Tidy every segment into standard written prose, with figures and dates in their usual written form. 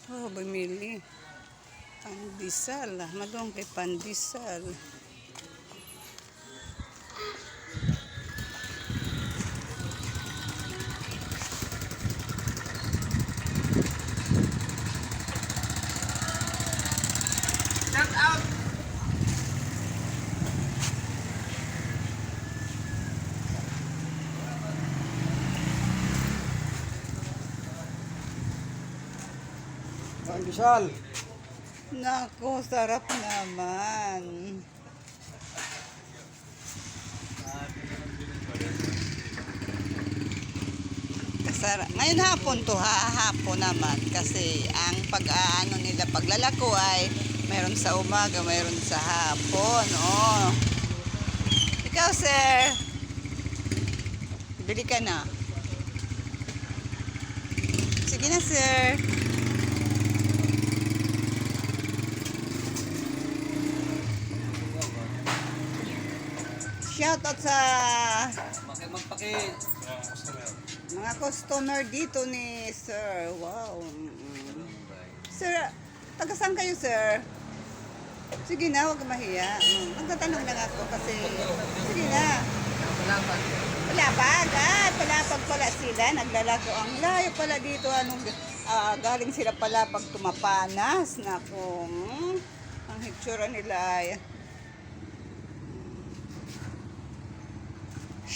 Oh, bumili. Pandesal. Malong kay pandesal. Shout out! Pandesal. Nako, sarap naman. Ngayon hapon to ha, hapon naman kasi ang pag-aano nila paglalako ay mayroon sa umaga, mayroon sa hapon. Oh. Ikaw, sir. Bili ka na. Sige na, sir. Shoutout sa mga customer dito ni sir. Wow. Sir, taga saan kayo, sir? Sige na, huwag mahiya. Magtatanong lang ako kasi sige na. Palapag. Palapag pala sila. Naglalako. Ang layo pala dito. Galing sila palapag tumapanas. Naku. Ang hitsura nila ay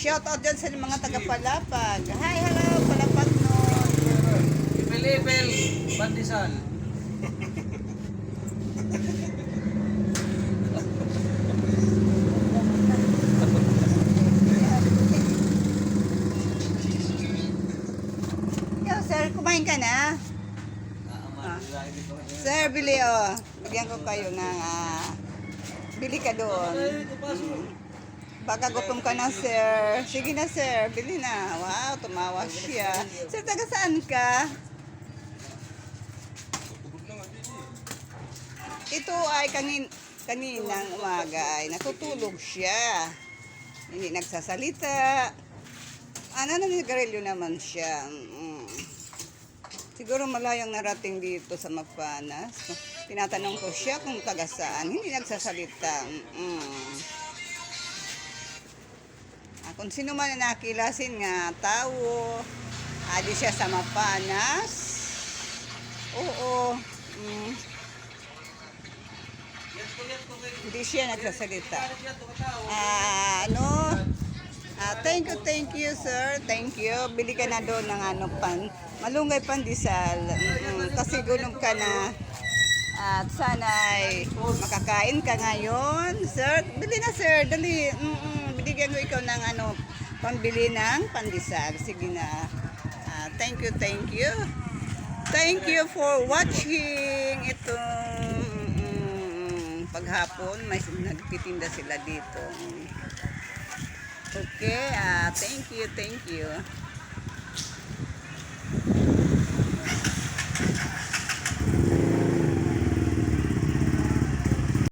shout out dyan sa mga taga-Palapag. Hi, hello, Palapag nun. Ipil-ipil, pandesal. Yo, sir, kumain ka na? Sir, bili oh. Bigyan ko kayo ng bili ka doon. Baka gutom ka na, sir. Sige na, sir. Bili na. Wow, tumawa siya. Sir, taga saan ka? Ito ay kaninang umaga ay natutulog siya. Hindi nagsasalita. Naninigarilyo naman siya. Siguro malayang narating dito sa Mapanas. Tinatanong ko siya kung taga saan. Hindi nagsasalita. Kung sino man na nakilasin nga tao, adi siya sa Mapanas. Oo. Hindi siya nagsasalita. Thank you, sir. Thank you. Bili ka na doon ng malunggay pandesal. Kasi gutom ka na. At sana'y makakain ka ngayon. Sir, bili na, sir. Dali. Binigyan ko ikaw ng pambili ng pandesal. Sige na. Thank you. Thank you for watching itong paghapon. May nagtitinda sila dito. Okay, thank you.